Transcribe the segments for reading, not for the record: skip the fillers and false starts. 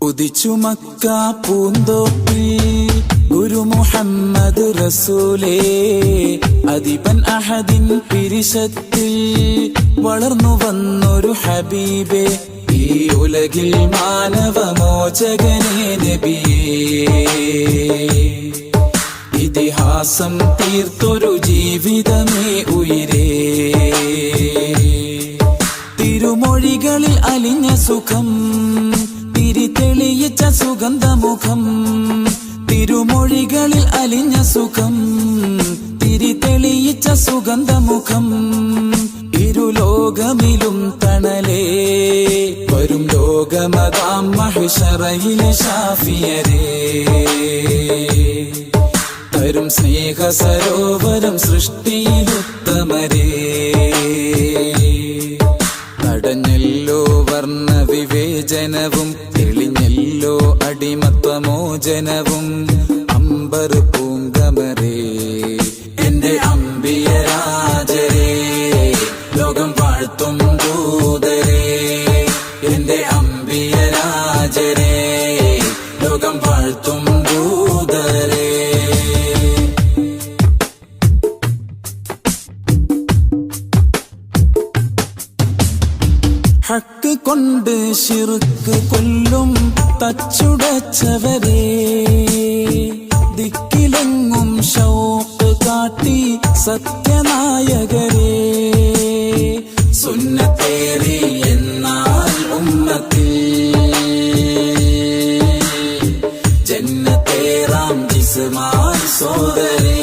ഉദിച്ചു മക്ക പൂന്തോപ്പിൽ ഗുരു മുഹമ്മദ് റസൂലേ, അദിബൻ അഹദിൻ പിരിശത്തിൽ വളർന്നു വന്നൊരു ഹബീബേ, ഈ ഉലകിൽ മാനവമോചകനേ നബിയേ. ഇതിഹാസം തീർത്തൊരു ജീവിതമേ ഉയിരേ, തിരുമൊഴികളിൽ അലിഞ്ഞ സുഖം തിരിതെളിയിച്ച സുഗന്ധമുഖം, തിരുമൊഴികളിൽ അലിഞ്ഞ സുഖം തിരിതെളിയിച്ച സുഗന്ധമുഖം, ഇരുലോകമിലും തണലേ വരും ലോകമതാം മഹ്ശറയിലെ ശാഫിയരേ, തരും സ്നേഹ സരോവരം സൃഷ്ടിയിലുത്തമരേ. തടഞ്ഞല്ലോ വർണ്ണ വിവേചനവും, തെളിഞ്ഞല്ലോ അടിമത്വമോചനവും, അമ്പർ പൂങ്കമരേ എന്റെ അമ്പിയരാജരേ, ലോകം വാഴ്ത്തും ദൂതരേ, എന്റെ അമ്പിയരാജരേ, ലോകം വാഴ്ത്തും ദൂതരേ. ഹക്ക് കൊണ്ട് ശിർക്ക് കൊല്ലും തച്ചുടച്ചവരേ, ദിക്കിലെങ്ങും ഷൗക്ക് കാട്ടി സത്യനായകരേ, സുന്നത്തേറി എന്നാൽ ഉമ്മത്തിൽ ജന്നത്തേറാം ജിസ്മാൻ സോദരേ,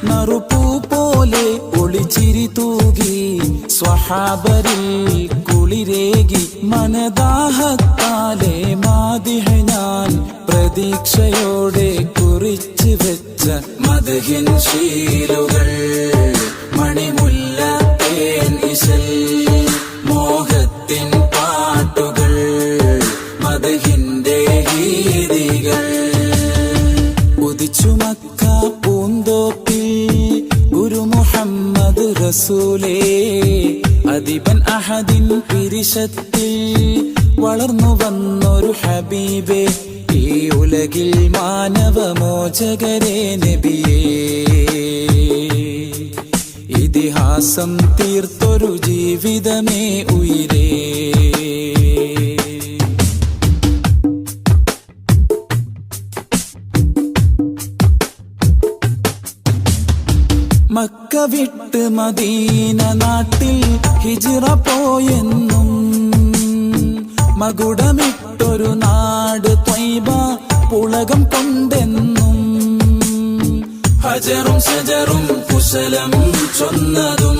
നറുപൂ പോലെ ഒളിച്ചിരി തൂകി സ്വഹാബരിൽ കുളിരേകി, മനദാഹത്താലെ മാദിഹ ഞാൻ പ്രതീക്ഷയോടെ കുറിച്ചു വെച്ച മദ്ഹിൻ ശീലുകൾ, മണിമുല്ലത്തേൻ ഇശൽ മോഹത്തിൻ പാട്ടുകൾ, മദ്ഹിന്റെ ഗീതികൾ. ഉദിച്ചു മക്ക പൂന്തോപ്പിൽ ഗുരു മുഹമ്മദ് റസൂലേ, അദിബൻ അഹദിൻ പിരിശത്തിൽ വളർന്നു വന്നൊരു ഹബീബേ, ഈ ഉലകിൽ മാനവമോചകരേ നബിയേ. ഇതിഹാസം തീർത്തൊരു ജീവിതമേ ഉയിരേ, മക്ക വിട്ട് മദീന നാട്ടിൽ ഹിജ്റ പോയെന്നും, മകുടമിട്ടൊരു നാട് ത്വയ്ബ പുളകം കൊണ്ടെന്നും, ഹജറും ശജറും കുശലം ചൊന്നതും,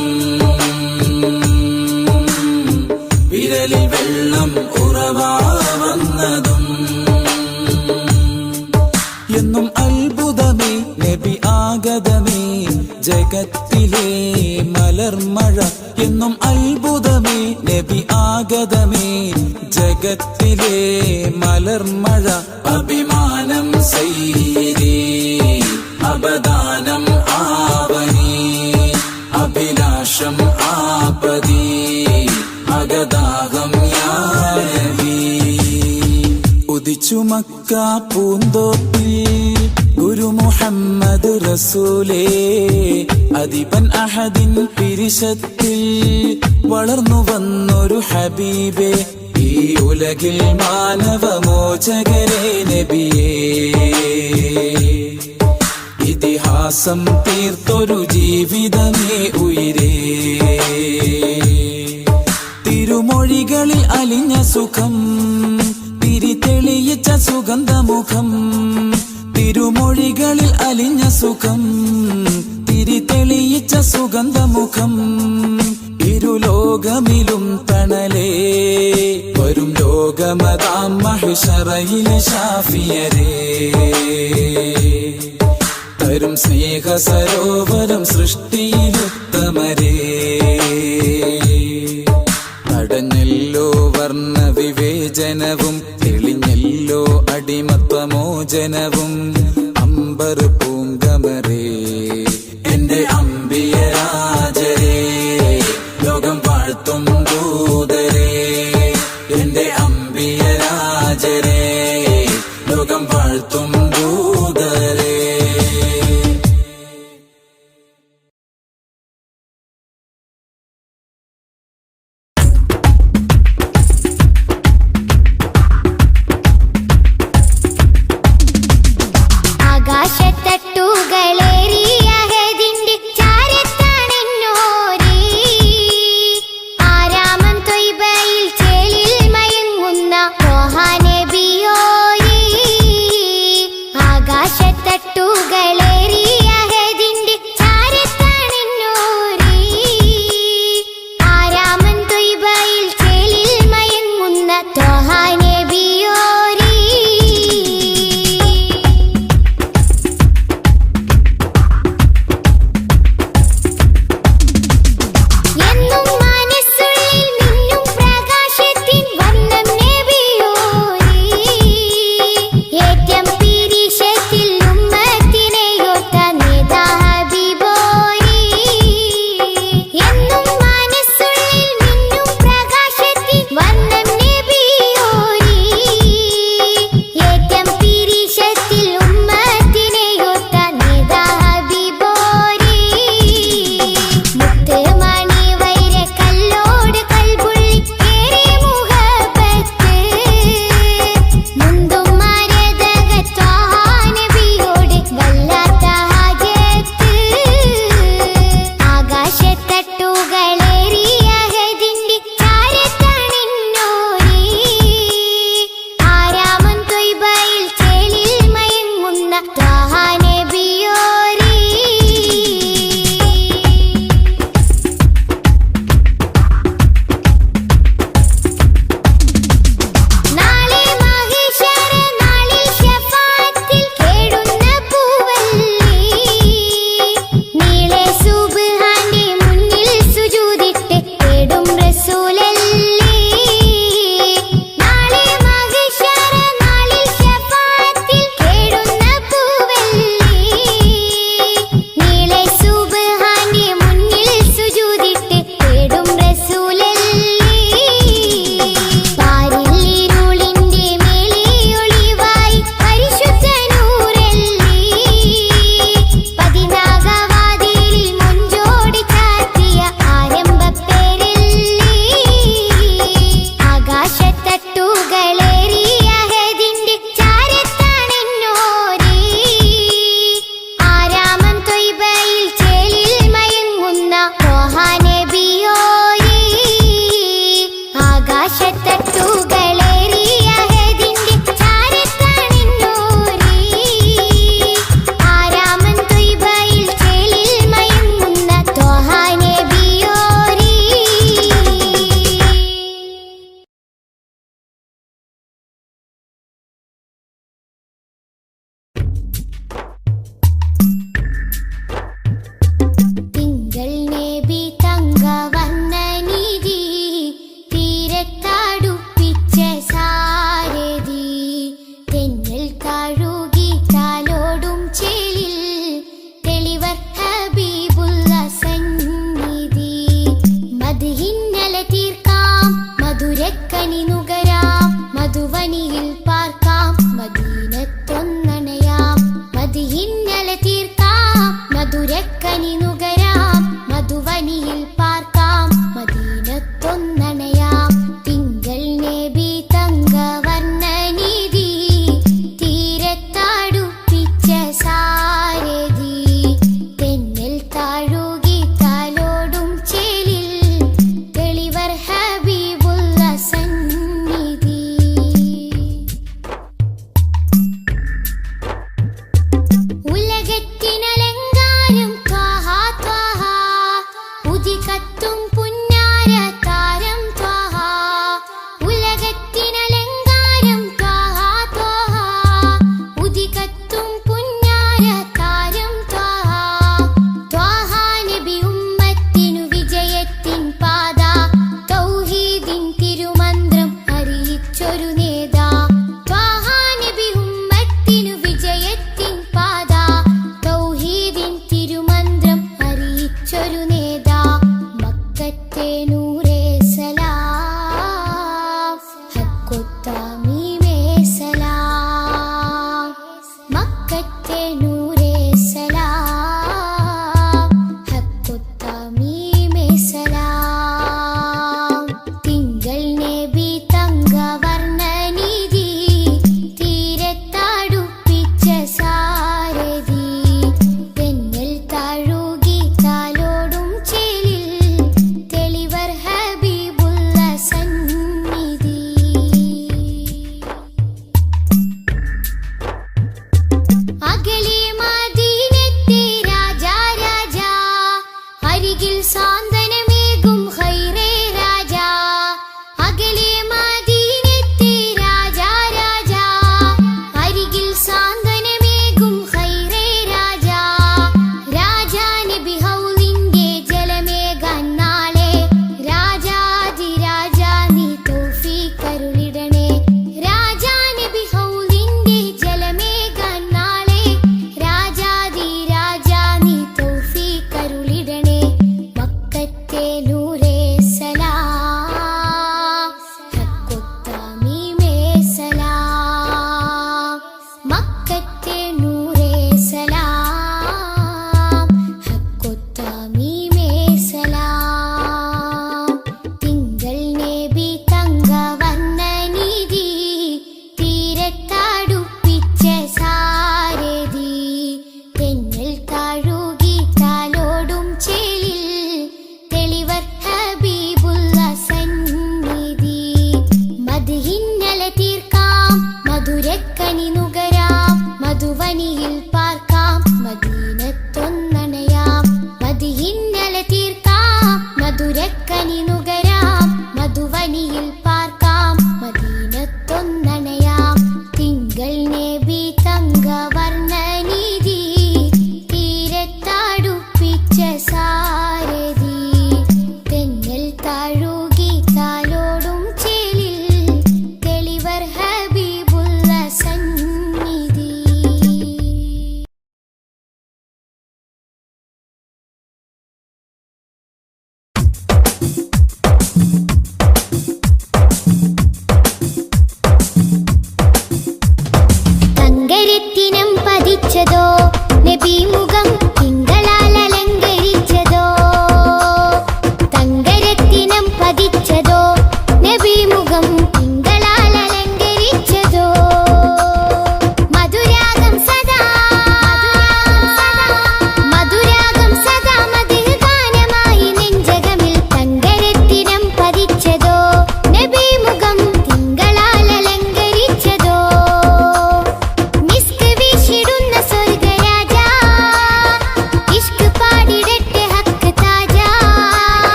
വിരലിൽ വെള്ളം ഉറവാ വന്നതും, എന്നും അത്ഭുതമേ നബി ആഗതമേ, ജഗത്തിലെ മലർമഴ എന്നും അത്ഭുതമേ നബി ആഗതമേ, ജഗത്തിലെ മലർമഴ, അഭിമാനം സയ്യിദി അബദാനം ആവനി, അഭിലാഷം ആപദി അഗദാഹം യാ നബി. ഉദിച്ചു മക്ക പൂന്തോപ്പിൽ ഗുരു മുഹമ്മദ് റസൂലേ, അദിബൻ അഹദിൻ പിരിശത്തിൽ വളർന്നു വന്നൊരു ഹബീബേ, ഈ ഉലകിൽ മാനവമോചകരേ നബിയേ. ഇതിഹാസം തീർത്തൊരു ജീവിതമേ ഉയിരേ, തിരുമൊഴികളിൽ അലിഞ്ഞ സുഖം തിരിതെളിയിച്ച സുഗന്ധമുഖം, തിരുമൊഴികളിൽ അലിഞ്ഞ സുഖം തിരിതെളിയിച്ച സുഗന്ധമുഖം, ഇരുലോകമിലും തണലേ വരും ലോകമതാം മഹ്ശറയിലെ ശാഫിയരേ, തരും സ്നേഹ സരോവരം സൃഷ്ടിയിലുത്തമരേ. തടഞ്ഞല്ലോ വർണ്ണ വിവേചനവും, തെളിഞ്ഞല്ലോ അടിമത്വമോചനവും, അമ്പർ പൂങ്കമരേ എന്റെ അമ്പിയരാജരേ, ലോകം വാഴ്ത്തും ദൂതരേ, എന്റെ അമ്പിയരാജരേ ലോകം വാഴ്ത്തും ദൂതരേ.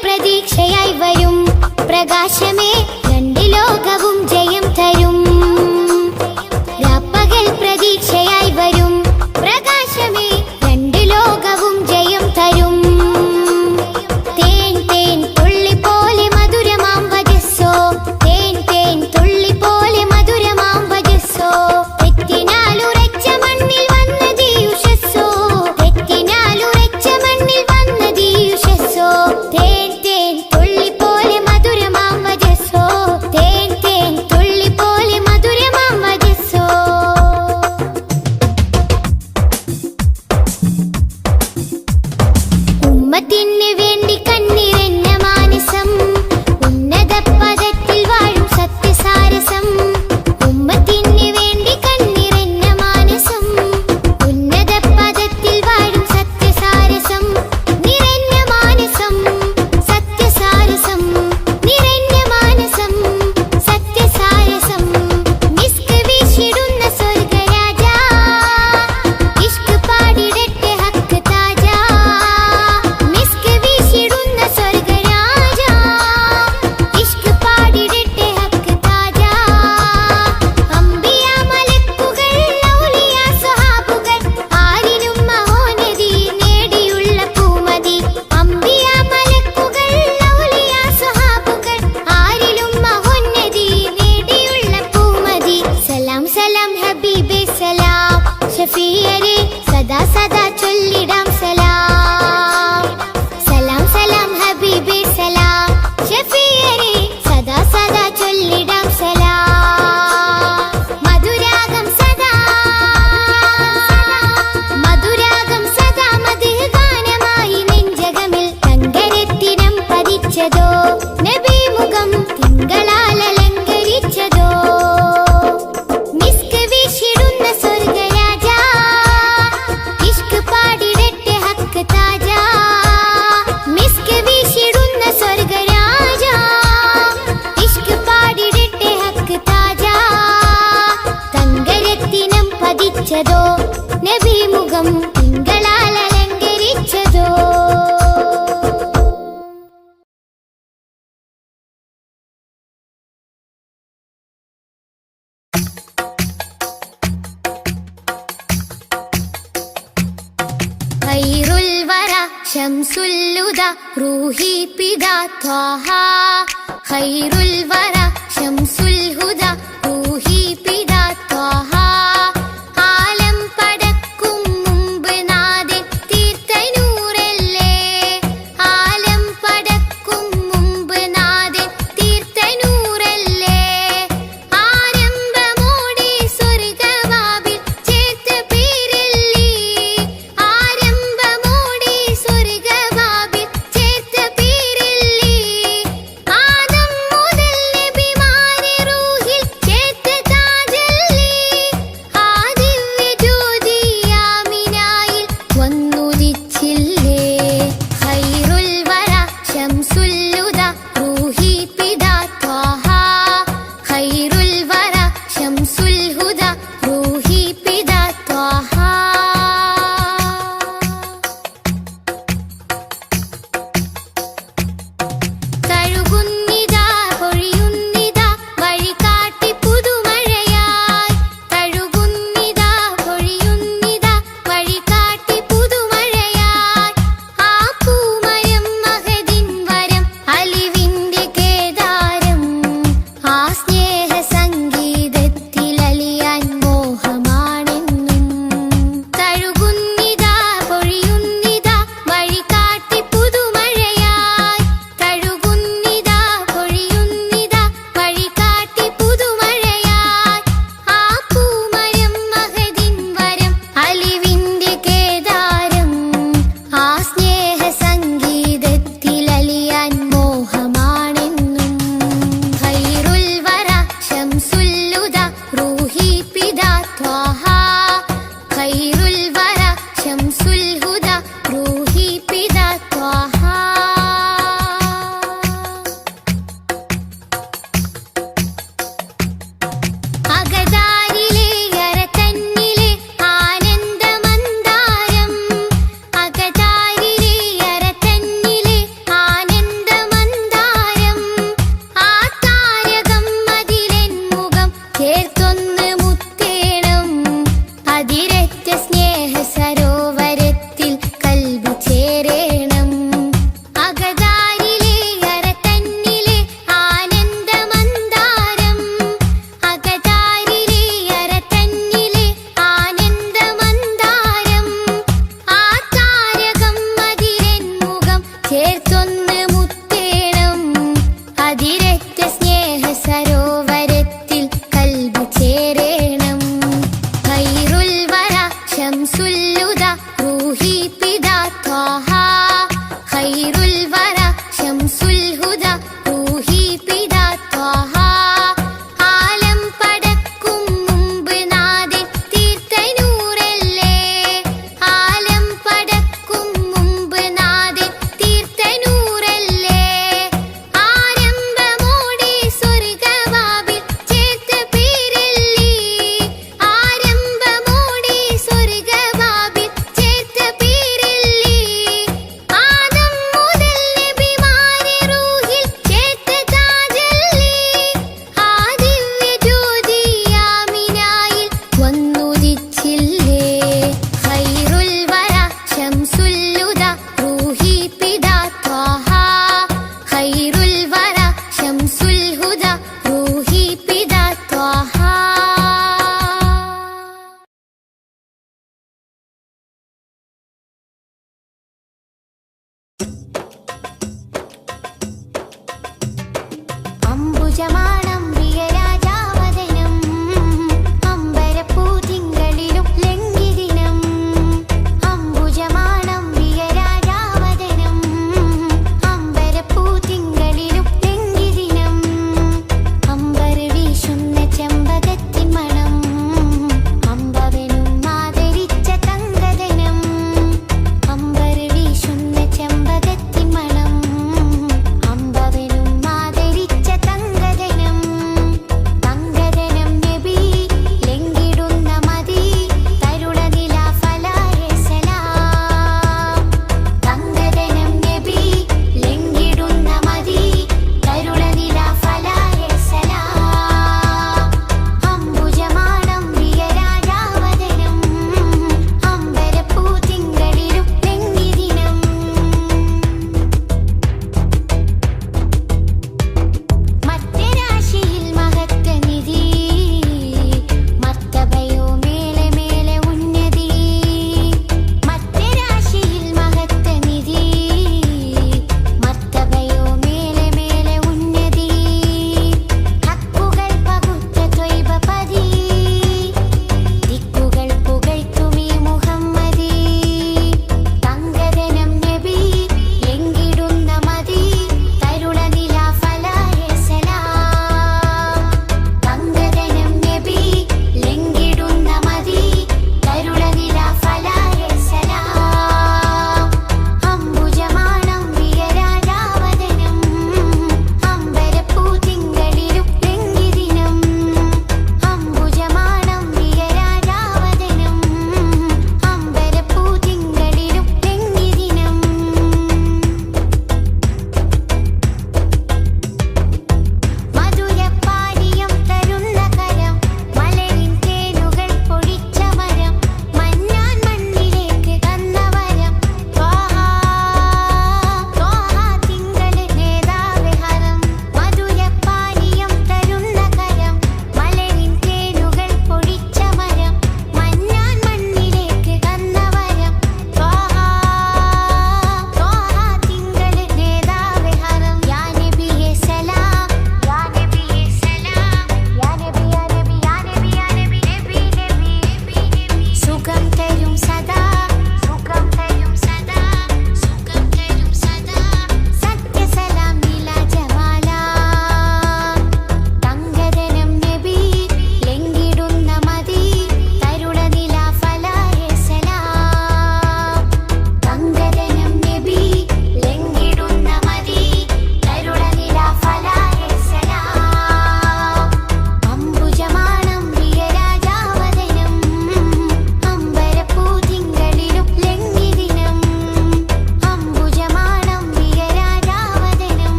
പ്രതീക്ഷയായി വരും പ്രകാശമേ രണ്ട് ലോകവും ജയം തരും രാപ്പകൽ പ്രതീക്ഷയായി വരും പ്രകാശമേ രണ്ട് ലോകവും ജയം തരും തേൻ തേൻ തുള്ളി പോലെ മധുരമാം വജസ്സോ തേൻ തേൻ തുള്ളി പോലെ മധുരമാം വജസ്സോ തെറ്റിനാലുറച്ച മണ്ണിൽ വന്നതീ ഉഷസ്സോ തെറ്റിനാലുറച്ച മണ്ണിൽ വന്നതീ ഉഷസ്സോ തേൻ തേൻ തുള്ളി പോലെ മധുരമാം വജസ്സോ തേൻ തേൻ തുള്ളി പോലെ മധുരമാം വജസ്സോ ഉമ്മത്തിന് വേണ്ടി കണ്ണിറഞ്ഞ മാനസം ഉന്നത പദത്തിൽ വാഴും സത്യസാരസം ഉമ്മത്തിന് വേണ്ടി കണ്ണിറഞ്ഞ മാനസം ഉന്നത പദത്തിൽ വാഴും സത്യസാരസം നിറഞ്ഞ മാനസം സത്യസാരസം നിറഞ്ഞ മാനസം സത്യസാരസം മിസ്ക് വീശിടുന്ന സ്വർഗരാജ ഇഷ്ക് പാടിടട്ടെ ഹക്ക് താജ മിസ്ക് വീശിടുന്ന സ്വർഗരാജ ഇഷ്ക് പാടിടട്ടെ ഹക്ക് താജ അംബിയ മലക്കുകൾ ഔലിയ സ്വഹാബുകൾ ആരിലും മഹോന്നതി നേടിയുള്ള പൂമതി അംബിയ മലക്കുകൾ ഔലിയ സ്വഹാബുകൾ ആരിലും മഹോന്നതി നേടിയുള്ള പൂമതി സലാം സലാം ഹബീബേ സലാം ഷഫീയരെ സദാ സദാ ചൊല്ലിടാം സലാം സലാം സലാം ഹബീബേ സലാം ഷഫീയരെ സദാ സദാ ചൊല്ലിടാം സലാം മധുരാഗം സദാ മധുരാഗം സദാ മധുഹ ഗാനമായി നെഞ്ചകമിൽ തങ്കരത്തിനം പതിച്ചതോ നബി മുഖം തിങ്കളാൽ അലങ്കരിച്ചതോ മിസ്ക് വീശിടുന്ന സ്വർഗരാജ ഇഷ്ക് പാടിടട്ടെ ഹക്ക് താജ മിസ്ക് വീശിടുന്ന സ്വർഗരാജ ഇഷ്ക് പാടിടട്ടെ ഹക്ക് താജ തങ്കരത്തിനം പതിച്ചതോ നബി മുഖം തിങ്കളാൽ അലങ്കരിച്ചതോ ഖൈറുൽ വറ ശംസുൽ ഹുദ റൂഹി പിതാ ത്വാഹ ഖൈറുൽ വറ ശംസുൽ ഹുദ റൂഹി പിതാ ത്വാഹ ആലം പടക്കും മുമ്പ് നാഥൻ തീർത്ത നൂറല്ലേ ആലം പടക്കും മുമ്പ് നാഥൻ തീർത്ത നൂറല്ലേ ആരംഭമോടെ സ്വർഗവാതിൽ ചേർത്ത പേരല്ലേ ആരംഭമോടെ സ്വർഗവാതിൽ ചേർത്ത പേരല്ലേ ആദം മുതൽ നബിമാരെ റൂഹിൽ ത്വാഹ ഖൈറുൽ വറ ശംസുൽ ഹുദ റൂഹി പിതാ ത്വാഹ ആലം പടക്കും മുമ്പ് നാഥൻ തീർത്ത നൂറല്ലേ ആലം പടക്കും മുമ്പ് നാഥൻ തീർത്ത നൂറല്ലേ ആരംഭമോടെ സ്വർഗവാവിൽ ചേർത്ത പേരല്ലേ ആരംഭമോടെ സ്വർഗവാവിൽ ചേർത്ത പേരല്ലേ ആദം മുതൽ നബിമാരെ റൂഹിൽ ചേർത്ത താജല്ലേ ആ ദിവ്യ ജ്യോതി ആമിനായിൽ വന്നുദിച്ചില്ലേ ഖൈറുൽ വറ ശംസുൽ ഹുദ റൂഹി പിതാ ത്വാഹ ഖൈറുൽ വറ ശംസുൽ ഹുദ റൂഹി പിതാ ത്വാഹ അംബുജമാണം പ്രിയരാജാവദനം അമ്പരപ്പൂതിങ്കളിലും ലംഘിദിനം അംബുജമാണം പ്രിയരാജാവദനം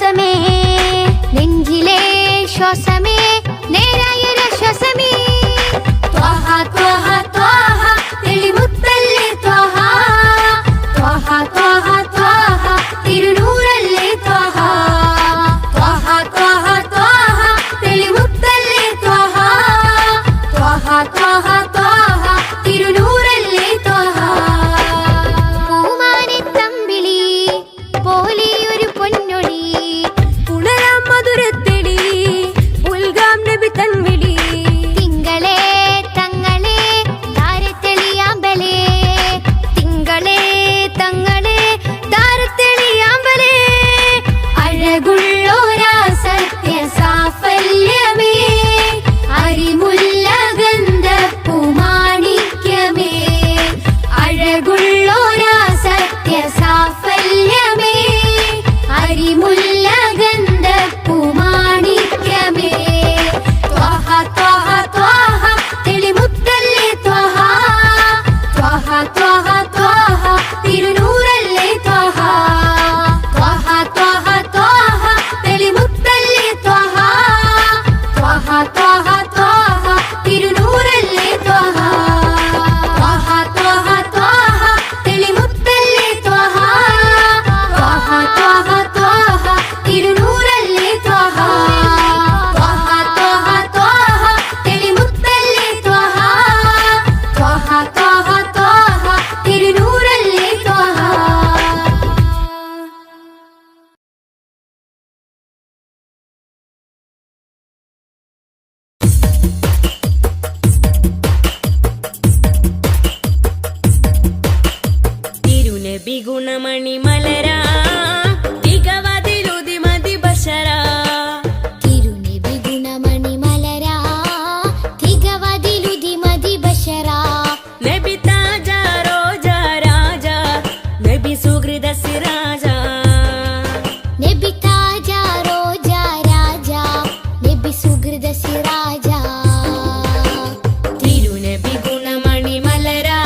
ശ്വാസമേ നെഞ്ചിലെ ശ്വാസമേ നേരായൊരാശ്വാസമേ ത്വഹ ത്വഹ ത്വഹ തെളിമുത്തല്ലേ ത്വഹ ത്വഹ ത്വഹ ത്വഹ തിരുനൂറല്ലേ ത്വഹ ത്വഹ ത്വഹ ത്വഹ തെളിമുത്തല്ലേ ത്വഹ ത്വഹ ത്വഹ ത്വഹ തിരുനൂറല്ലേ ത്വഹ പൂമാനെത്തമ്പിളി പോലെയൊരു പൊന്നൊളി പുണരാം മധുരത്തെളി ഉൽഗാം നബി തൻവിളി തിങ്കളേ തങ്ങളെ താരത്തെളിയാമ്പലേ തിങ്കളേ തങ്ങളെ താരത്തെളിയാമ്പലേ അഴകുള്ളോരാ സത്യ സാഫല്യമേ അരിമുല്ല ഗന്ധപ്പൂമാണിക്യമേ അഴകുള്ളോരാ സത്യ സാഫല്യമേ അരിമുല്ല ഗന്ധപ്പൂമാണിക്യമേ ത്വഹ ത്വഹ ത്വഹ തെളിമുത്തല്ലേ ത്വഹ ത്വഹ ത്വഹ ത്വഹ തിരുനൂറല്ലേ ത്വഹ ത്വഹ ത്വഹ ത്വഹ തെളിമുത്തല്ലേ ത്വഹ ത്വഹ ത്വഹ ത്വഹ തിരുനൂറല്ലേ ത്വഹ ത്വഹ ത്വഹ ത്വഹ തെളിമുത്തല്ലേ ത്വഹ ത്വഹ ത്വഹ ത്വഹ തിരുനൂറല്ലേ ത്വഹ ത്വഹ ത്വഹ ത്വഹ തെളിമുത്തല്ലേ ത്വഹ ത്വഹ ത്വഹ ത്വഹ തിരുനൂറല്ലേ ത്വഹ തിരുനബി ഗുണമണി മലരാ തികവതിലുതി മതി ബശരാ തിരുനബി ഗുണമണി മലരാ തികവതിലുതി മതി ബശരാ നബി താജ റോജ രാജ നബി സുഹൃദ സിരാജ നബി താജ റോജ രാജ നബി സുഹൃദ സിരാജ തിരുനബി ഗുണമണി മലരാ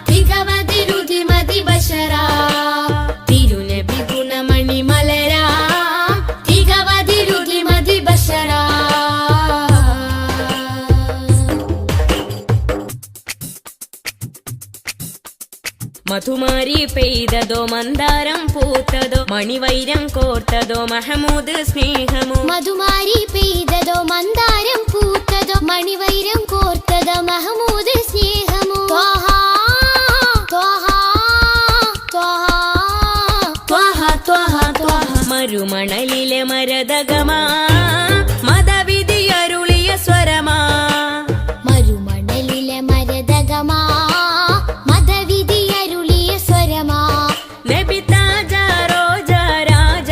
തികവതിലുതി മതി ബശരാ തിരുനബി ഗുണമണി മലരാ തികവതിലുതി മതി ബശരാ മധുമാരി പെയ്തതോ മന്ദാരം പൂത്തതോ മണിവൈരം കോർത്തതോ മഹമൂദ് സ്നേഹമോ മധുമാരി പെയ്തതോ മന്ദാരം പൂത്തതോ മണിവൈരം കോർത്തതോ മഹമൂദ് സ്നേഹമോ ത്വഹ ത്വഹ ത്വഹ ത്വഹ ത്വഹ ത്വഹ മരുമണലിലെ മരതകമാ മതവിധിയരുളിയ സ്വരമാ മരുമണലിലെ മരതകമാ മതവിധിയരുളിയ സ്വരമാ നബി താജ റോജ രാജ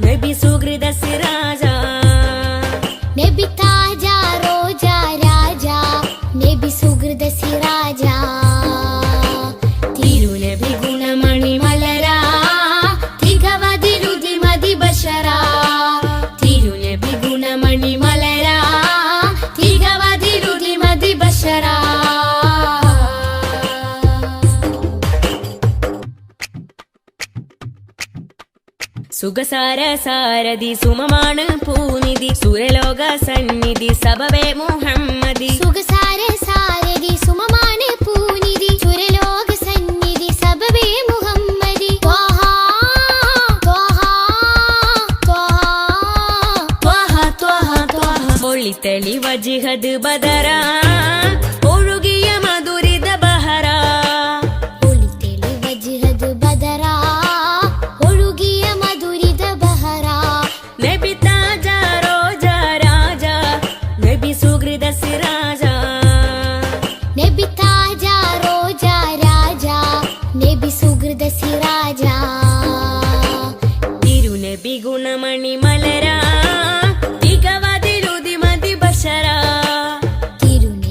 നബി സുഹൃദ സിരാജ നബി താജ റോജ രാജ നബി സുഹൃദ സിരാജ തിരുനബി ഗുണമണി മലരാ തികവതിലുതി മതി ബശരാ തിരുനബി ഗുണമണി മലരാ തികവതിലുതി മതി ബശരാ സുഖസാര സാരഥി സുമമാണ് പൂനിധി സുരലോക സന്നിധി സബവേ മുഹമ്മദി സുഖസാര സാരഥി സുമമാണ് പൂനിധി സുരലോക സന്നിധി സബവേ മുഹമ്മദി ത്വഹ ത്വഹ ത്വഹ ത്വഹ ത്വഹ ത്വഹ ഒളിത്തളി വജിഹദ് ബദരാ ഒഴുകിയ മധുരിത ബഹരാ ഒളിതെളി വജ്ഹദ് ബദറാ ഒഴുകിയ മധുരിത ബഹറാ നബി താജ റോജ രാജ നബി സുഹൃദ സിരാജ നബി താജ റോജ രാജ നബി സുഹൃദ സിരാജ തിരുനബി ഗുണമണി മലരാ തികവതിലുതി മതി ബശരാ തിരുനബി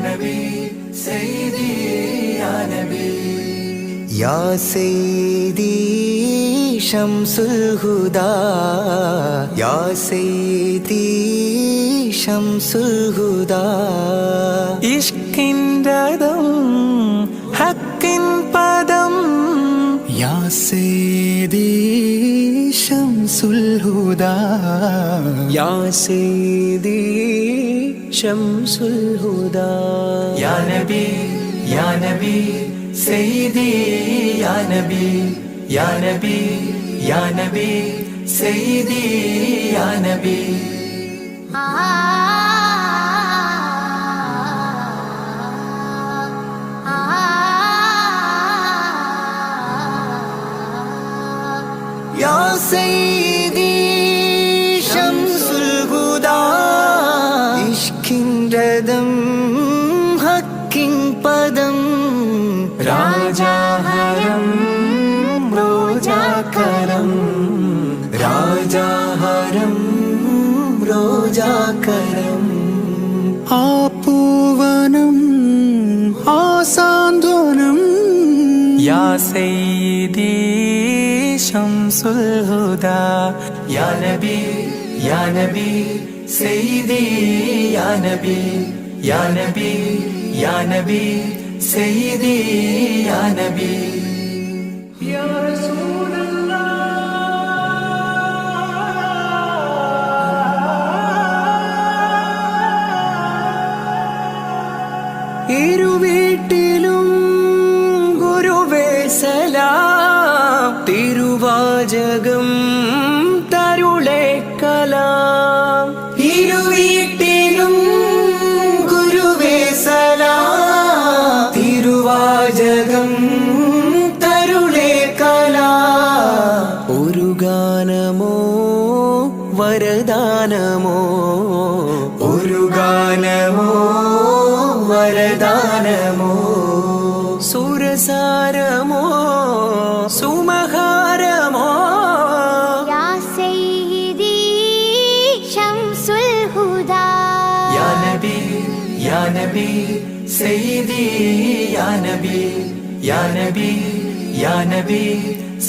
നബി സയ്യിദി യാ നബി യാ സയ്യിദി ശംസുൽ ഹുദാ യാ സയ്യിദി ശംസുൽ ഹുദാ ഇഷ്കിൻറദം ഹക്കിൻ പദം യാ സയ്യിദി ശംസുൽ ഹുദാ യാ സയ്യിദി ശംസുൽ ഹുദാ യാ നബി യാ നബി സയ്യിദി യാ നബി യാ നബി യാ നബി സയ്യിദി യാ നബി യാ സയ്യിദി ശംസുൽ ഹുദാ ഇഷ്കിൻറദം ഹക്കിൻ പദം രാജാഹരം റോജാകരം രാജാഹരം റോജാകരം ആ പൂവനം ആ സാന്ത്വനം യാ സയ്യിദി ശംസുൽ ഹുദാ യാ നബി യാ നബി സയ്യിദി യാ നബി യാ നബി യാ നബി സയ്യിദി യാ നബി യാ ഇരുവീട്ടിലും ഗുരുവേ സലാം തിരുവാചകം തരുളേ കലാം ഇരുവീട്ടിലും ഗുരുവേ സലാം തിരുവാചകം തരുളേ കലാം ഒരു ഗാനമോ വരദാനമോ ഒരു ഗാനമോ വരദാനമോ സുരസാരമോ സുമഹാരമോ യാ സയ്യിദി ശംസുൽ ഹുദാ യാ നബി യാ നബി സയ്യിദി യാ നബി യാ നബി യാ നബി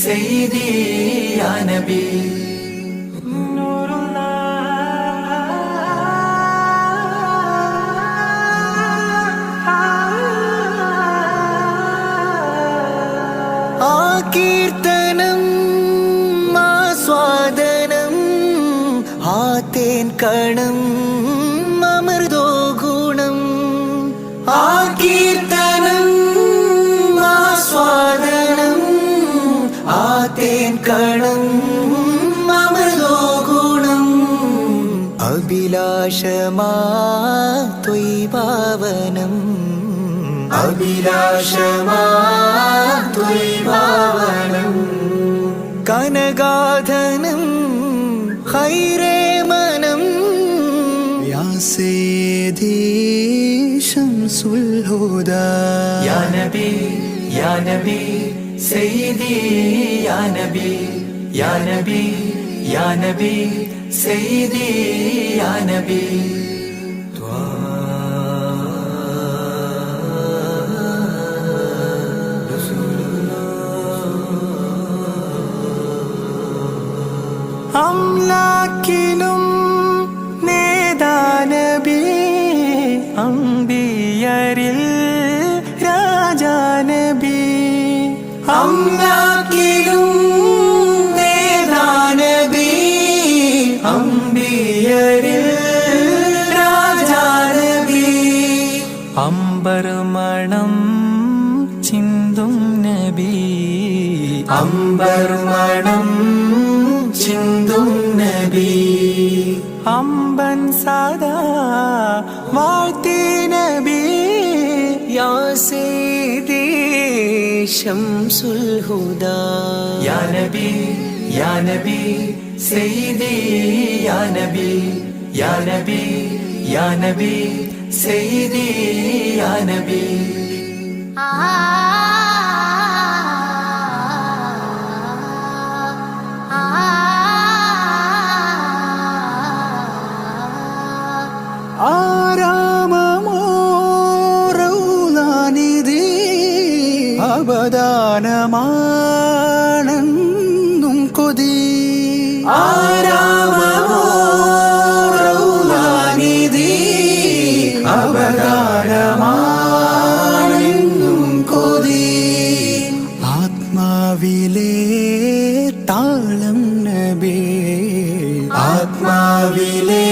സയ്യിദി യാ നബി കീർത്തനം ആസ്വാദനം ആ തേൻ കണം അമൃതോ ഗുണം ആ കീർത്തനം ആസ്വാദനം ആ തേൻ കണം അമൃതോ ഗുണം അഭിലാഷമാ ത്വൈഭാവനം അഭിലാഷമാ ത്വൈഭാവനം കനകാധനം ഖൈരേ മനം യാ സയ്യിദി ശംസുൽ ഹുദാ യാ നബി യാ നബി സയ്യിദി യാ നബി യാ നബി യാ നബി സയ്യിദി യാ നബി അംലാക്കിലും നേദാനബി അംബിയരിൽ രാജാനബി അംലാക്കിലും നേദാനബി അംബിയരിൽ രാജാനബി അംബർ മണം ചിന്തും നബി അംബർ മണം ചിന്തും നബി അമ്പൻ സദാ വാഴ്ത്തി നബി യാ സയ്യിദി ശംസുൽ ഹുദാ യാ നബി യാ നബി സയ്യിദി യാ നബി യാ നബി യാ നബി സയ്യിദി യാ നബി ആരാമമോ അവദാനമാണെന്നും കൊതി ആരാമമോ റൗളാനിധി അവദാനമാണെന്നും കൊതി ആത്മാവിലെ താളം നബി ആത്മാവിലെ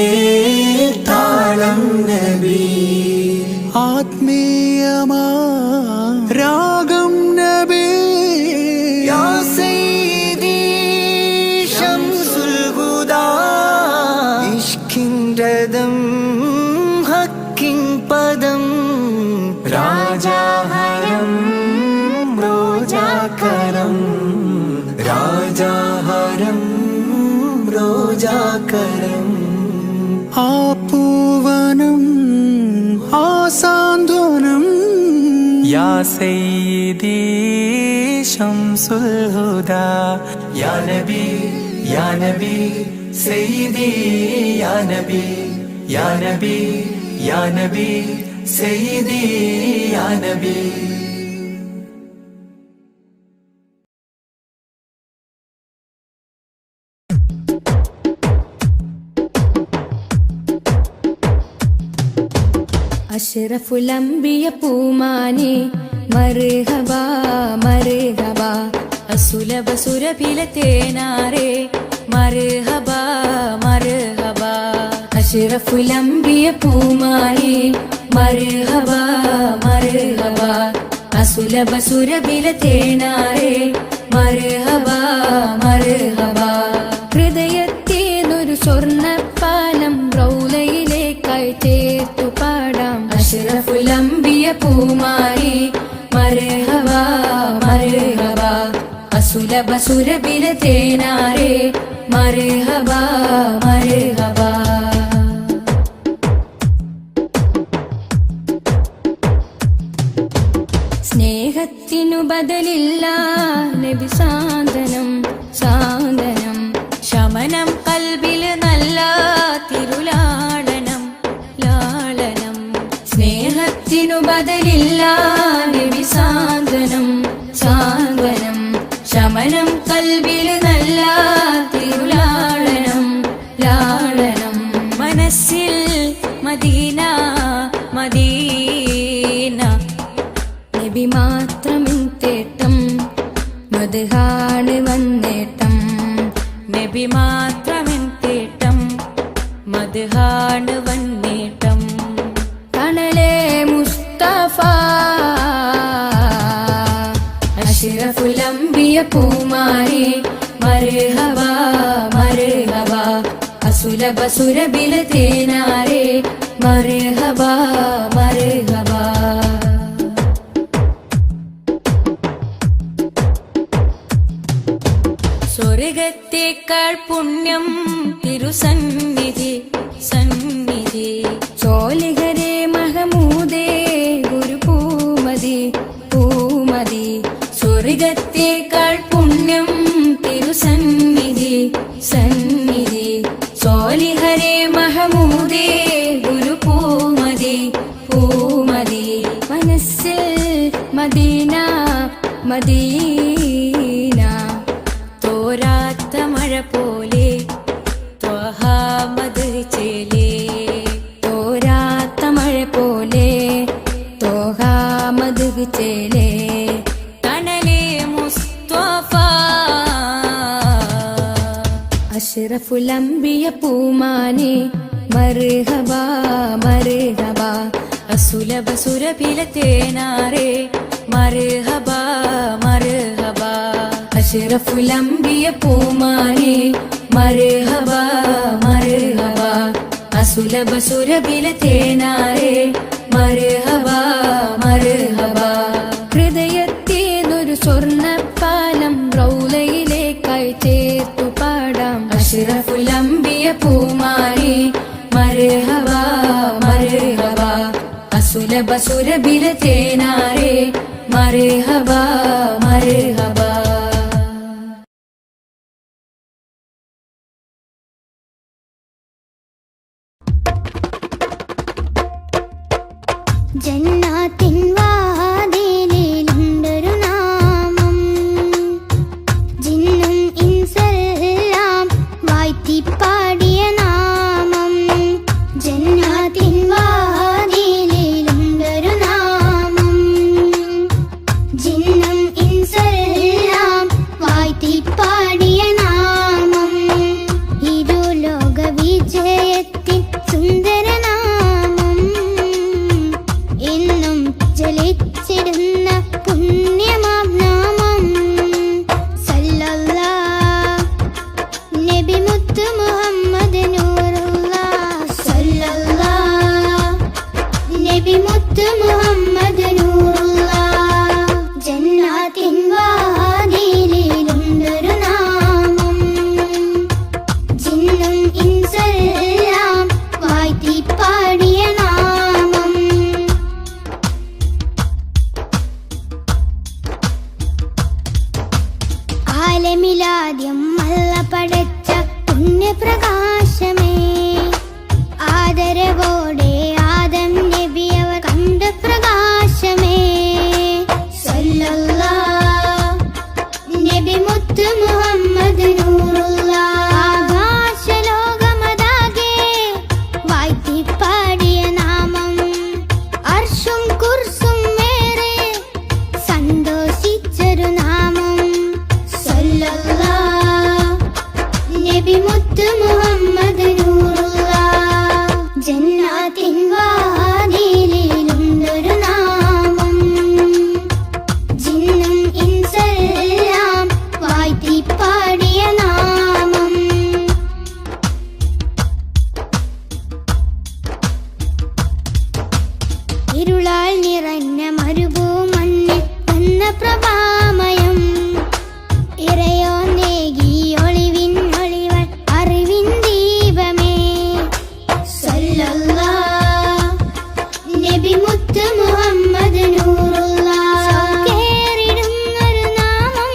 താളം നബി ആത്മീയമാ രാഗം നബി യാ സയ്യിദി ശംസുൽ ഹുദാ ഇഷ്കിൻ രഥം ഹക്കിൻ പദം രാജാഹരം റോജാകരം രാജാഹരം റോജാകരം ആ പൂവനം ആ സാന്ത്വനം യാ സയ്യിദി ശംസുൽ ഹുദാ യാ നബി യാ നബി സയ്യിദി യാ നബി യാ നബി യാ നബി സയ്യിദി യാ നബി അഷ്റഫുൽ അംബിയ പൂമാനെ മർഹബാ മർഹബാ അസുലഭ സുരഭില തേനാരെ മർഹബാ മർഹബാ അഷ്റഫുൽ അംബിയ പൂമാനെ മർഹബാ മർഹബാ അസുലഭ സുരഭില തേനാരെ മർഹബാ മർഹബാ ഹൃദയത്തേനൊരു സ്വർണ്ണപ്പാലം റൗലയിലേക്കായി ചേർത്തു പാടാം അഷ്റഫുൽ അംബിയ പൂമാരി മർഹബാ മർഹബാ അസുലഭ സുരഭില തേനാരെ മർഹബാ മർഹബാ സ്നേഹത്തിനു ബദലില്ല നബി സാന്ത്വനം സാന്ത്വനം ശമനം കൽബിൽ നല്ല തിരുലാളനം ലാളനം സ്നേഹത്തിനു ബദലില്ല നബി സാന്ത്വനം സാന്ത്വനം ശമനം കൽബിൽ നല്ല തിരുലാളനം ലാളനം മനസ്സിൽ മദീന മദീന നബി മാത്രമിൻ തേട്ടം മദ്ഹാണ് വന്നേട്ടം നബി മാത്രമിൻ തേട്ടം മദ്ഹാണ് വന്നേട്ടം കണലേ മുസ്തഫ അഷ്റഫുൽ അംബിയ പൂമാരി മർഹബാ മർഹബാ അസുലഭ സുരഭില തേനാരെ മർഹബാ മർഹബാ സ്വർഗത്തേക്കാൾ പുണ്യം തിരുസന്നിധി സന്നിധി ചോലിഹരേ മഹമൂദേ ഗുരു പൂമതി പൂമതി സ്വർഗത്തേക്കാൾ പുണ്യം തിരുസന്നിധി സന്നിധി ചോലിഹരേ മഹമൂദേ ഗുരു പൂമതി പൂമതി മനസ്സിൽ മദീന മദീന തോരാത്ത മഴ പോലെ ത്വഹാ മദ് ചേലേ തോരാത്ത മഴ പോലെ ത്വഹാ മദ് ചേലേ തണലേ മുസ്തഫ അഷ്റഫുൽ അംബിയ പൂമാനെ മർഹബാ മർഹബാ അസുലഭ സുരഭില തേനാരെ മർഹബാ മർഹബാ അഷ്റഫുൽ അംബിയ പൂമാനെ മർഹബാ മർഹബാ അസുലഭ സുരഭില തേനാരെ മർഹബാ മർഹബാ ഹൃദയത്തേനൊരു സ്വർണ്ണപ്പാലം റൗലയിലേക്കായി ചേർത്തു പാടാം അഷ്റഫുൽ അംബിയ പൂമാനെ മർഹബാ മർഹബാ അസുലഭ സുരഭില തേനാരെ മർഹബാ മർഹബാ ജന്നാത്തിൻ വാതിലിലുണ്ടൊരു നാ ജ്വലിച്ചിടുന്ന പുണ്യമാം നാമം സല്ലല്ലാഹ് നബി മുത്ത് മുഹമ്മദ് നൂറുല്ലാഹ് സല്ലല്ലാഹ് നബി മുത്ത് മുഹമ്മദ് നൂറുല്ലാഹ് ജന്നാത്തിൻ വാതിലിലുണ്ടൊരു നാമം ജിന്നും ഇൻസെല്ലാം വാഴ്ത്തി പാടിയ നാമം ആലമിലാദ്യം അല്ല പടച്ച പുണ്യപ്രകാശമേ ആദരവോടെ ആദം നബി അവർ കണ്ട പ്രകാശമേ സല്ലല്ലാഹ് നബി മുത്ത് മുഹമ്മദ് നൂറുല്ലാഹ് ആകാശലോകമതാകെ വാഴ്ത്തി പാടിയ നാമം അർശും കുർസും മേറെ സന്തോഷിച്ചൊരു നാമം സല്ലല്ലാഹ് നബി മുത്ത് മുഹമ്മദ് നൂറുല്ലാഹ് ജന്നാത്തിൻ വാതിലിലുണ്ടൊരു നാമം ജിന്നും ഇൻസെല്ലാം വാഴ്ത്തി പാടിയ നാമം ഇരുളാൽ നിറഞ്ഞ മരുഭൂമണ്ണിൽ വന്ന പ്രഭാമയം ഇറയോ നേകി ഒളിവിൻ ഒളിവൻ അറിവിൻ ദീപമേ സല്ലല്ലാഹ് നബി മുത്ത് മുഹമ്മദ് നൂറുല്ലാഹ് കേറിടുന്നൊരു നാമം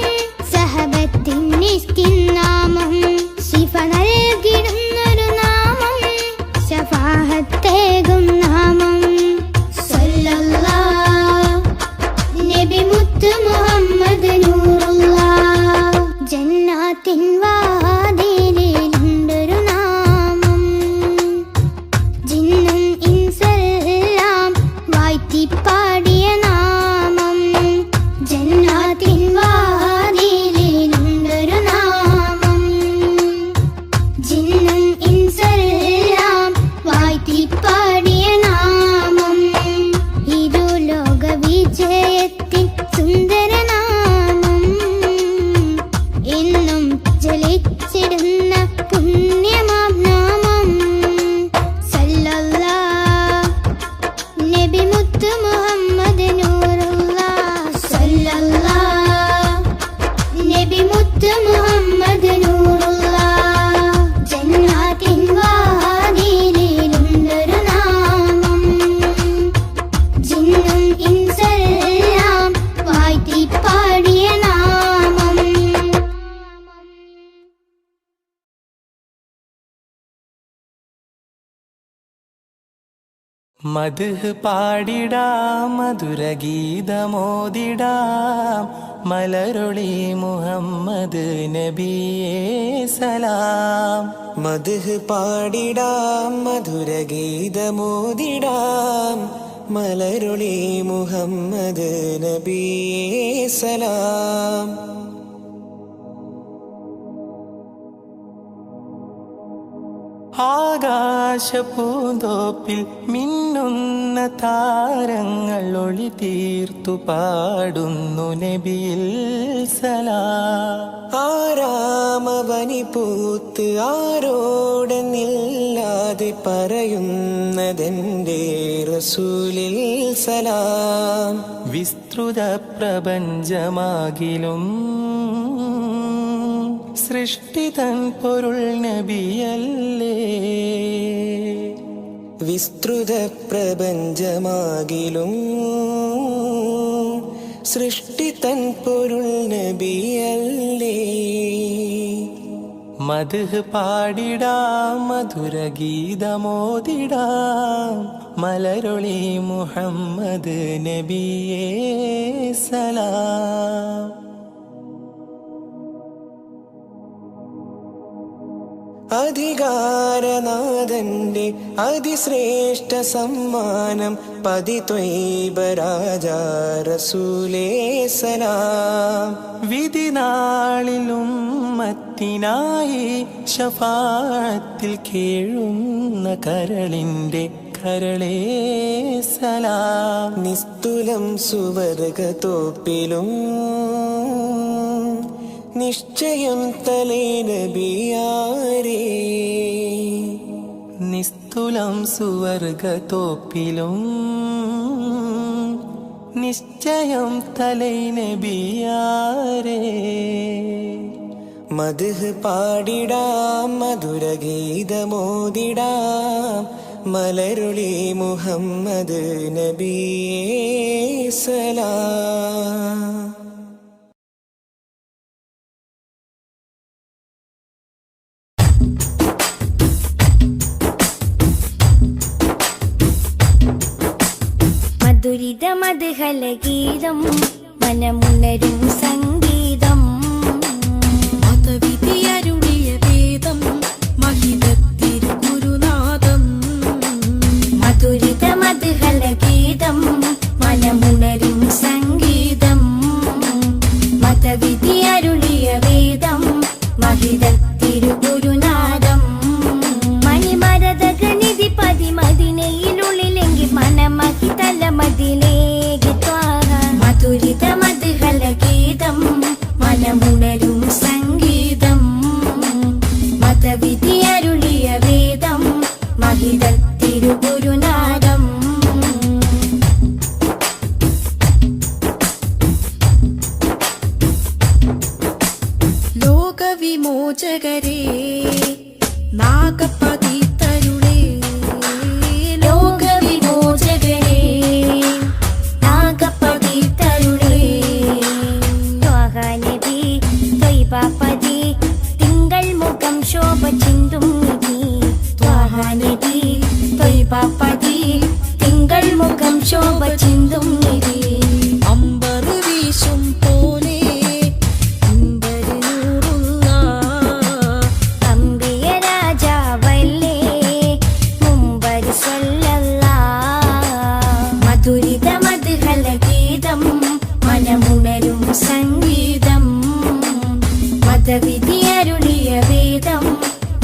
സഹബത്തിൻ നിസ്കിൻ നാമം ശിഫ നൽകിടുന്നൊരു നാമം ശഫാഹത്തേകും നാമം സല്ലല്ലാഹ് നബി മുത്ത് മുഹമ്മദ് നൂറുല്ലാഹ് ജന്നാത്തിൻ വാതിലിലുണ്ടൊരു നാമം ജിന്നും ഇൻസെല്ലാം വാഴ്ത്തി പാടിയ നാമം ജന്നാത്തിൻ വാതിലിലുണ്ടൊരു നാമം ജിന്നും ഇൻസെല്ലാം വാഴ്ത്തി പാടിയ നാമം ഇരുലോക വിജയത്തിൻ സുന്ദരനാമം എന്നും ജ്വലിച്ചിടുന്ന പുണ്യമാം നാമം സല്ലല്ലാഹ് നബി മുത്ത് മുഹമ്മദ് നൂറുല്ലാഹ് സല്ലല്ലാഹ് നബി മുത്ത് മുഹമ്മദ് നൂറുല്ലാഹ് ജന്നാത്തിൻ വാതിലിലുണ്ടൊരു നാമം ജിന്നും ഇൻസെല്ലാം വാഴ്ത്തി പാടിയ നാമം മദ്ഹ് പാടിടാം മധുരഗീതമോദിടാം മലരൊളി മുഹമ്മദ് നബിയേ സലാം മദ്ഹ് പാടിടാം മധുരഗീതമോദിടാം മലരൊളി മുഹമ്മദ് നബിയേ സലാം ആകാശപൂന്തോപ്പിൽ മിന്നുന്ന താരങ്ങൾ ഒളി തീർത്തു പാടുന്നു നബിയിൽ സലാം ആരാമവനി പൂത്ത് ആരോടെന്നില്ലാതെ പറയുന്നതെന്റെ റസൂലിൽ സലാം വിസ്തൃത പ്രപഞ്ചമാകിലും സൃഷ്ടിതൻ പൊരുൾ നബിയല്ലേ വിസ്തൃത പ്രപഞ്ചമാകിലും സൃഷ്ടിതൻ പൊരുൾ നബിയല്ലേ മദ്ഹ് പാടിടാം മധുരഗീതമോദിടാം മലരൊളി മുഹമ്മദ് നബിയേ സലാം അധികാരനാഥന്റെ അതിശ്രേഷ്ഠ സമ്മാനം പതിത്വൈബ രാജാ റസൂലേ സലാം വിധി നാളിലും മത്തിനായി ശഫാഅത്തിൽ കേഴുന്ന കരളിന്റെ കരളേ സലാം. നിസ്തുലം സുവർഗത്തോപ്പിലും നിശ്ചയം തലേ നബിയാരേ. നിസ്തുലം സുവർഗത്തോപ്പിലും നിശ്ചയം തലൈ നബിയാരേ. മദ്ഹ് പാടിടാം മധുരഗീതമോദിടാം മലരുളി മുഹമ്മദ് നബിയേ സലാം. മധുരിത മധുഹല ഗീതം മനമുണരും സംഗീതം മതവിധിയരുളിയ വേദം മഹിതത്തിരു ഗുരുനാഥം. മധുരിത മധുഹല ഗീതം മനമുണരും സംഗീതം മതവിധി അരുളിയ വേദം മഹിതത്തിരു ഗുരുനാഥം. മണിമരതകനിധി പതിമതിനയിലുള്ളിലെങ്കിൽ മനമഹി തലമതിലേക്ക് ത്വാഹ. മധുരിത മധുഹല ഗീതം മനമുണരും സംഗീതം മതവിധി അരുളിയ വേദം മഹിതത്തിരു ഗുരുനാഥം. ലോകവിമോചകരേ നാഗപതിതരുളേ. ലോകവിമോചകരേ നാഗപതിതരുളേ. ത്വാഹ നബി ത്വയ്ബപതി തിങ്കൾ മുഖം ശോഭ ചിന്തും നിധി. ത്വാഹ നബി ത്വയ്ബപതി തിങ്കൾ മുഖം ശോഭ ചിന്തും നിധി. അമ്പർ വീശും പോലെ അമ്പര് നൂറുള്ള അമ്പിയ രാജാവല്ലേ മുമ്പര് സ്വല്ലല്ലാഹ്. മധുരിത മധുഹല ഗീതം മനമുണരും സംഗീതം മതവിധി അരുളിയ വേദം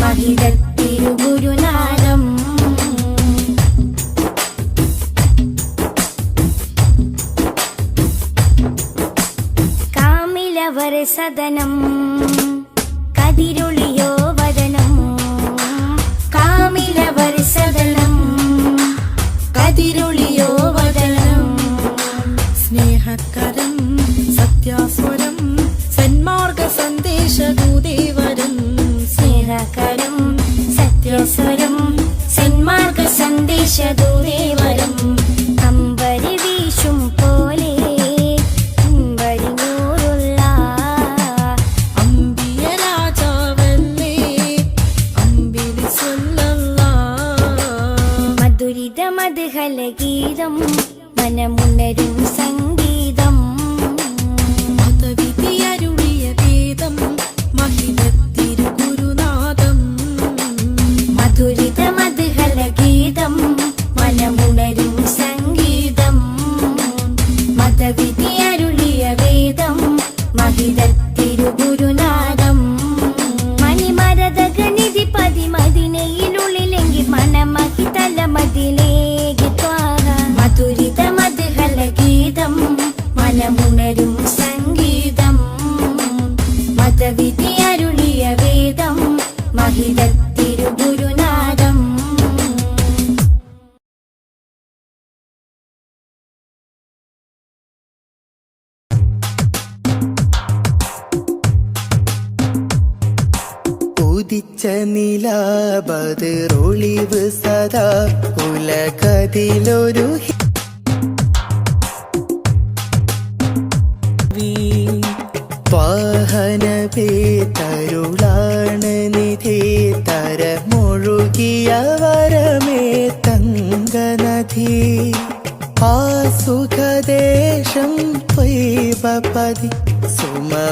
മഹിതത്തിരു ഗുരുനാഥം. കാമിലവർ സദനം കതിരൊളിയോ വദനം. കാമിലവർ സദനം കതിരൊളിയോ വദനം. സ്നേഹകരം സത്യാസ്വരം സന്മാർഗ സന്ദേശദൂതേവരം. സ്നേഹകരം സത്യസ്വരം സന്മാർഗ സന്ദേശദൂതേവരം. അമ്പരി വീശും പോലെ അമ്പരി നൂറുള്ള അമ്പിയ രാജാവല്ലേ അമ്പിളി സ്വല്ലല്ലാഹ്. മധുരിത മധുഹല ഗീതം മനമുണരും സംഗീതം മതവിധിയരുളിയ വേദം മഹിതത്തിരു ഗുരുനാഥം. മധുരിത മധുഹല ഗീതം മനമുണരും സംഗീതം മതവിധി അരുളിയ വേദം മഹിതത്തിരു ഗുരുനാഥം. മണിമരതകനിധി പതിമതിനയിലുള്ളിലെങ്കിൽ മനമഹി തലമതിലേക്ക് ത്വാഹ. മധുരിത മധുഹല ഗീതം മനമുണരും സംഗീതം മതവിധി അരുളിയ വേദം മഹിതത്തിരു ഗുരുനാഥം. ഉദിച്ച നിലാബതിറൊളിവ് സദാ ഉലകതിലൊരു വാഹനപേ തരുളാണ് നിധി തരമൊഴുകിയ വരമേ തങ്കനദി. ആ സുഖദേശം ത്വയ്ബപതി സുമവാടിയിലാണൻ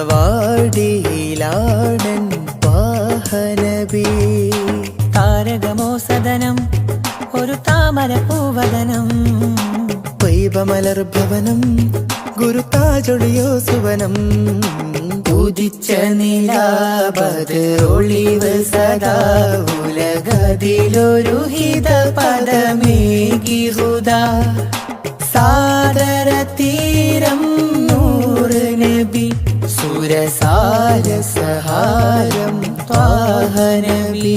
വാഹനബി. താരകമോ സദനം ഒരു താമര പൂവദനം. ത്വയ്ബമലർഭവനം ഗുരുതാജൊളിയോ സുവനം. ഉദിച്ച നിലാബദ്റൊളിവ് സദാ ഉലകതിലൊരു ഹിത പദമേകി ഹുദാ സാദര തീരം നൂറ് നബി സുരസാര സഹാരം ത്വാഹ നബി.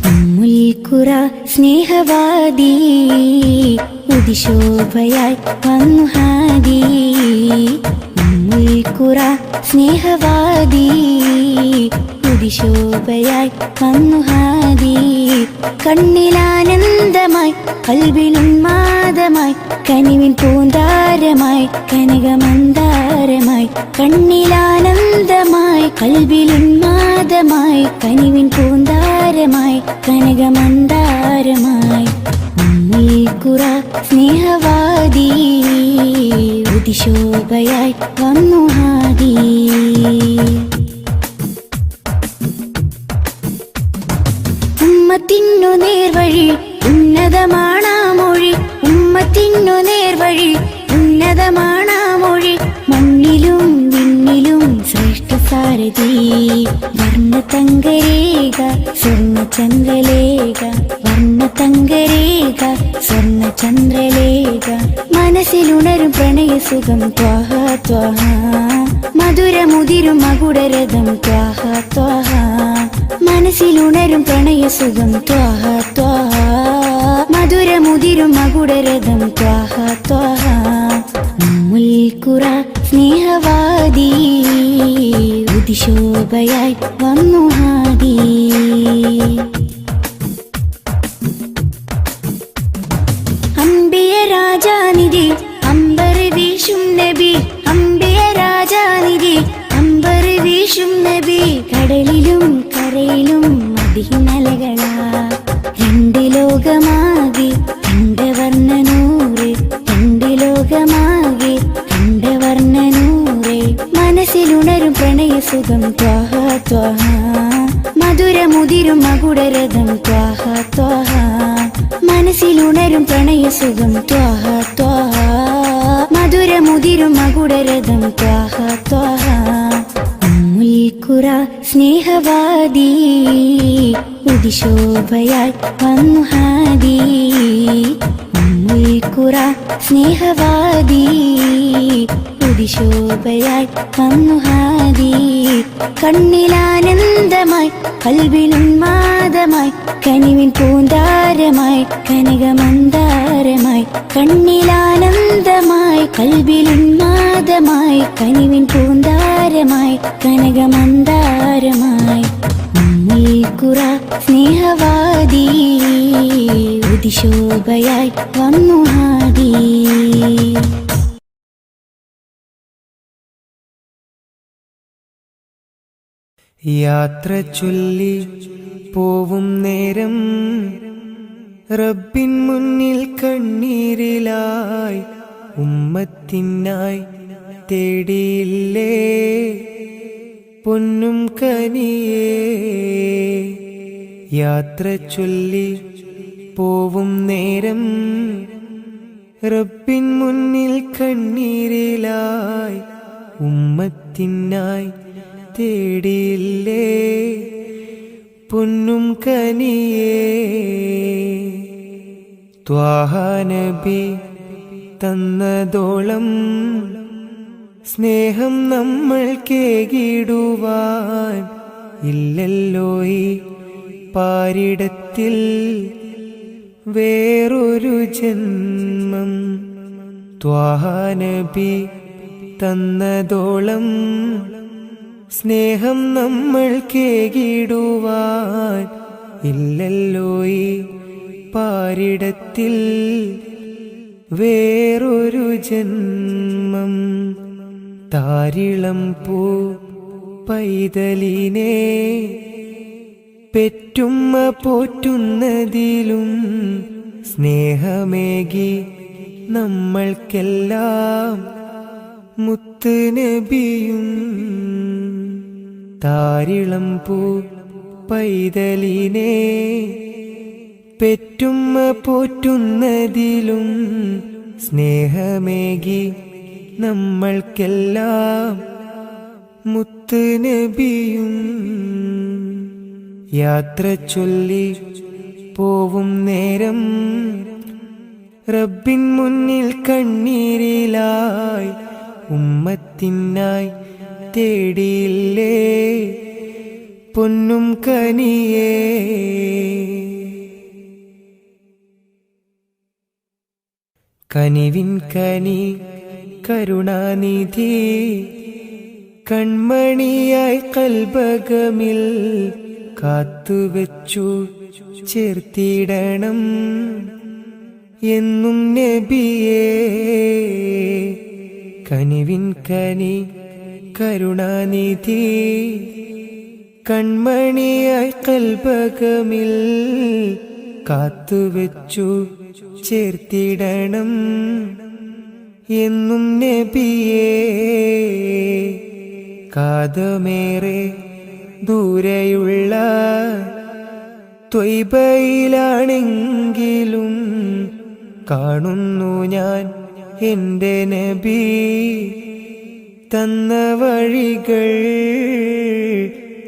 ഉമ്മുൽഖുറ സ്നേഹവാദി ഉദിശോഭയായി വന്നു ഹാദി. ഉമ്മുൽഖുറ സ്നേഹവാദി ഉദിശോഭയായി വന്നു ഹാദി. കണ്ണിലാനന്ദമായി കൽബിലുന്മാദമായി കനിവിൻ പൂന്താരമായി കനകമന്ദാരമായി. കണ്ണിലാനന്ദമായി കൽബിലുന്മാദമായി കനിവിൻ പൂന്താരമായി കനകമന്ദാരമായി. ഉമ്മുൽഖുറ സ്നേഹവാദി ഉദിശോഭയായി വന്നു ഹാദി. ഉമ്മത്തിനു നേർവഴി ഉന്നതമാണാ മൊഴി. ഉമ്മത്തിനു നേർവഴി ഉന്നതമാണാ മൊഴി. മണ്ണിലും വിണ്ണിലും ശ്രേഷ്ഠ സാരഥി. വർണ്ണതങ്കരേഖ സ്വർണ്ണചന്ദ്രലേഖ. വർണ്ണതങ്കരേഖ സ്വർണ്ണചന്ദ്രലേഖ. മനസ്സിലുണരും പ്രണയസുഖം ത്വാഹ ത്വാഹ. മധുരമുതിരും മകുടരഥം ത്വാഹ ത്വാഹ. മനസ്സിലുണരും പ്രണയസുഖം ത്വാഹ ത്വാഹ. മധുരമുതിരും മകുടരഥം ത്വാഹ ത്വാഹ. ഉമ്മുൽഖുറ സ്നേഹവാദി ഉദിശോഭയായി വന്നു ഹാദി. അംബിയ രാജാനിധി അമ്പർ വീശും നബി. അംബിയ രാജാനിധി അമ്പർ വീശും നബി. കടലിലും കരയിലും മദീനലകളാ. രണ്ട് ലോകമാകെ രണ്ട് വർണ്ണനൂറ്. രണ്ട് ലോകമാകെ രണ്ട് വർണ്ണനൂറ്. മനസ്സിലുണരും പ്രണയസുഖം ത്വാഹ ത്വാഹ. മധുരമുതിരും മകുടരഥം ത്വാഹ ത്വാഹ. മനസ്സിലുണരും പ്രണയസുഖം ത്വാഹ ത്വാഹ. മധുരമുതിരും മകുടരഥം ത്വാഹ ത്വാഹ. ഉമ്മുൽഖുറ സ്നേഹവാദി ഉദിശോഭയായി വന്നു ഹാദി. ഉമ്മുൽഖുറ സ്നേഹവാദി ഉദിശോഭയായി വന്നു ഹാദി. കണ്ണിലാനന്ദമായി കൽബിലുന്മാദമായി കനിവിൻ പൂന്താരമായി കനകമന്ദാരമായി. കണ്ണിലാനന്ദമായി കൽബിലുന്മാദമായി കനിവിൻ പൂന്താരമായി കനകമന്ദാരമായി. ഉമ്മുൽഖുറ സ്നേഹവാദി ഉദിശോഭയായി വന്നു ഹാദി. യാത്ര ചൊല്ലി പോവും നേരം റബ്ബിൻ മുന്നിൽ കണ്ണീരിലായി ഉമ്മത്തിനായി തേടിയില്ലേ പൊന്നും കനിയേ. യാത്ര ചൊല്ലി പോവും നേരം റബ്ബിൻ മുന്നിൽ കണ്ണീരിലായി ഉമ്മത്തിനായി തേടിയില്ലേ പൊന്നും കനിയേ. ത്വാഹ നബി തന്നതോളം സ്നേഹം നമ്മൾ കേകിടുവാൻ ഇല്ലല്ലോ ഈ പാരിടത്തിൽ വേറൊരു ജന്മം. ത്വാഹ നബി തന്നതോളം സ്നേഹം നമ്മൾ കേകിടുവാൻ ഇല്ലല്ലോ ഈ പാരിടത്തിൽ വേറൊരു ജന്മം. താരിളം പൂ പൈതലിനെ പെറ്റുമ്മ പോറ്റുന്നതിലും സ്നേഹമേകി നമ്മൾക്കെല്ലാം മുത്ത് നബിയും. താരിളം പൂ പൈതലിനെ പെറ്റുമ്മ പോറ്റുന്നതിലും സ്നേഹമേകി നമ്മൾക്കെല്ലാം മുത്ത് നബിയും. യാത്ര ചൊല്ലി പോവും നേരം റബ്ബിൻ മുന്നിൽ കണ്ണീരിലായി ഉമ്മത്തിനായി തേടിയില്ലേ പൊന്നും കനിയേ. കനിവിൻ കനി കരുണാനിധി കൺമണിയായി കൽബകമിൽ കാത്തുവച്ചു ചേർത്തിടണം എന്നും നബിയേ. കനിവിൻ കനി കരുണാനിധി കൺമണിയായി കൽബകമിൽ കാത്തുവച്ചു ചേർത്തിടണം എന്നും നബിയേ. കാതമേറെ ദൂരെയുള്ള ത്വയ്ബയിലാണെങ്കിലും കാണുന്നു ഞാൻ എൻ്റെ നബി തന്ന വഴികൾ.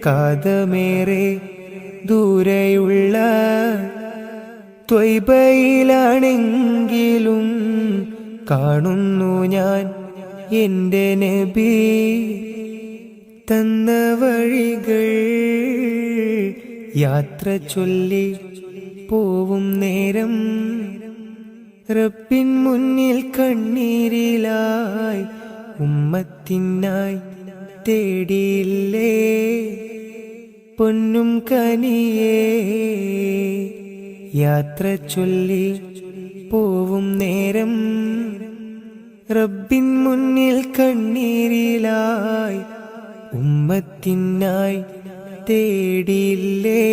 കാതമേറെ ദൂരെയുള്ള ത്വയ്ബയിലാണെങ്കിലും കാണുന്നു ഞാൻ എൻ്റെ നബി തന്ന വഴികൾ. യാത്ര ചൊല്ലി പോവും നേരം റബ്ബിൻ മുന്നിൽ കണ്ണീരിലായി ഉമ്മത്തിനായി തേടിയില്ലേ പൊന്നും കനിയേ. യാത്ര ചൊല്ലി പോവും നേരം റബ്ബിൻ മുന്നിൽ കണ്ണീരിലായി ഉമ്മത്തിനായി തേടിയില്ലേ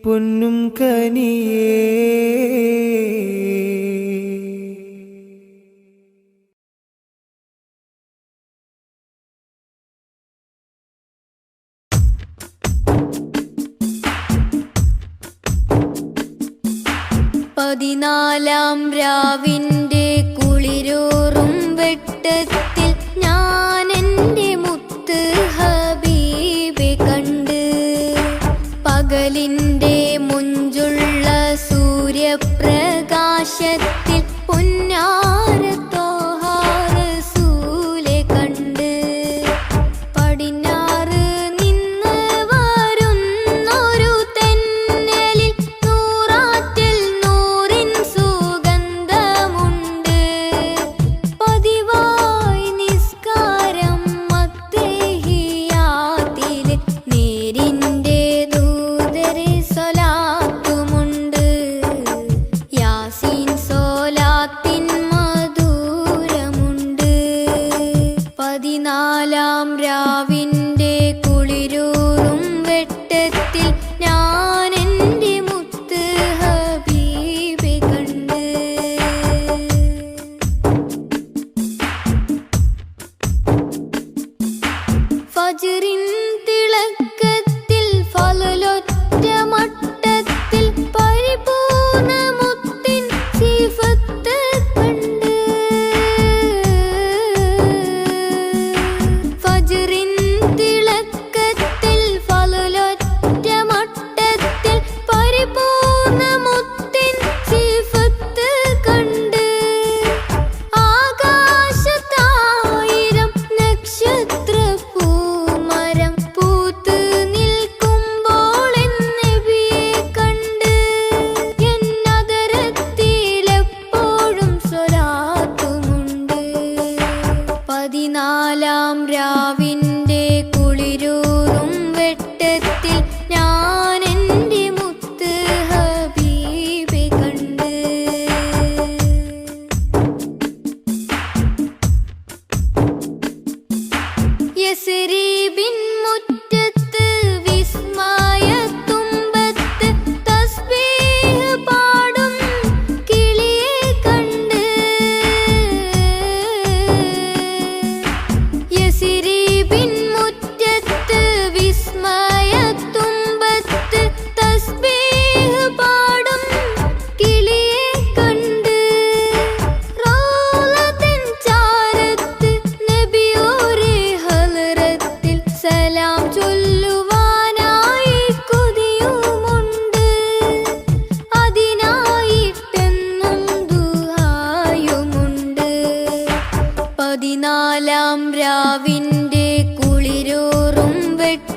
പൊന്നും കനിയേ. പതിനാലാം രാവിന്റെ കുളിരൂറും വെട്ടത്തിൽ ഞാൻ എൻ്റെ മുത്ത് ഹബീബെ കണ്ട്. പകലിൻ്റെ മുഞ്ചുള്ള സൂര്യപ്രകാശത്തിൽ പൊന്നാര ത്വഹ റസൂലെ കണ്ട്. പടിഞ്ഞാറ് നിന്ന് വരുന്നൊരു തെന്നലിൽ നൂറാറ്റിൽ നൂറിൻ സുഗന്ധമുണ്ട്. പതിവായി നിസ്കാരം മത്തഹിയാത്തില് നേരിൻ്റെ ദൂതരെ സ്വലാത്തുമുണ്ട്. യാസീൻ സ്വലാത്തിൻ മധുരമുണ്ട്. പതിനാലാം രാവിന്റെ കുളിരൂറും വെട്ടത്തിൽ ഞാൻ എൻ്റെ മുത്ത് ഹബീബെ കണ്ട്. ഫജ്റിൻ തിളക്കത്തിൽ ഫളലൊറ്റ മട്ടത്തിൽ പരിപൂർണ മുത്തിൻ സിഫത്ത് കണ്ട്. ഫജ്റിൻ തിളക്കത്തിൽ ഫളലൊറ്റ മട്ടത്തിൽ പരിപൂർണ മുത്തിൻ സിഫത്ത് കണ്ട്. ആകാശത്തായിരം നക്ഷത്ര പൂമരം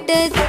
കൂട്ടത്തിൽ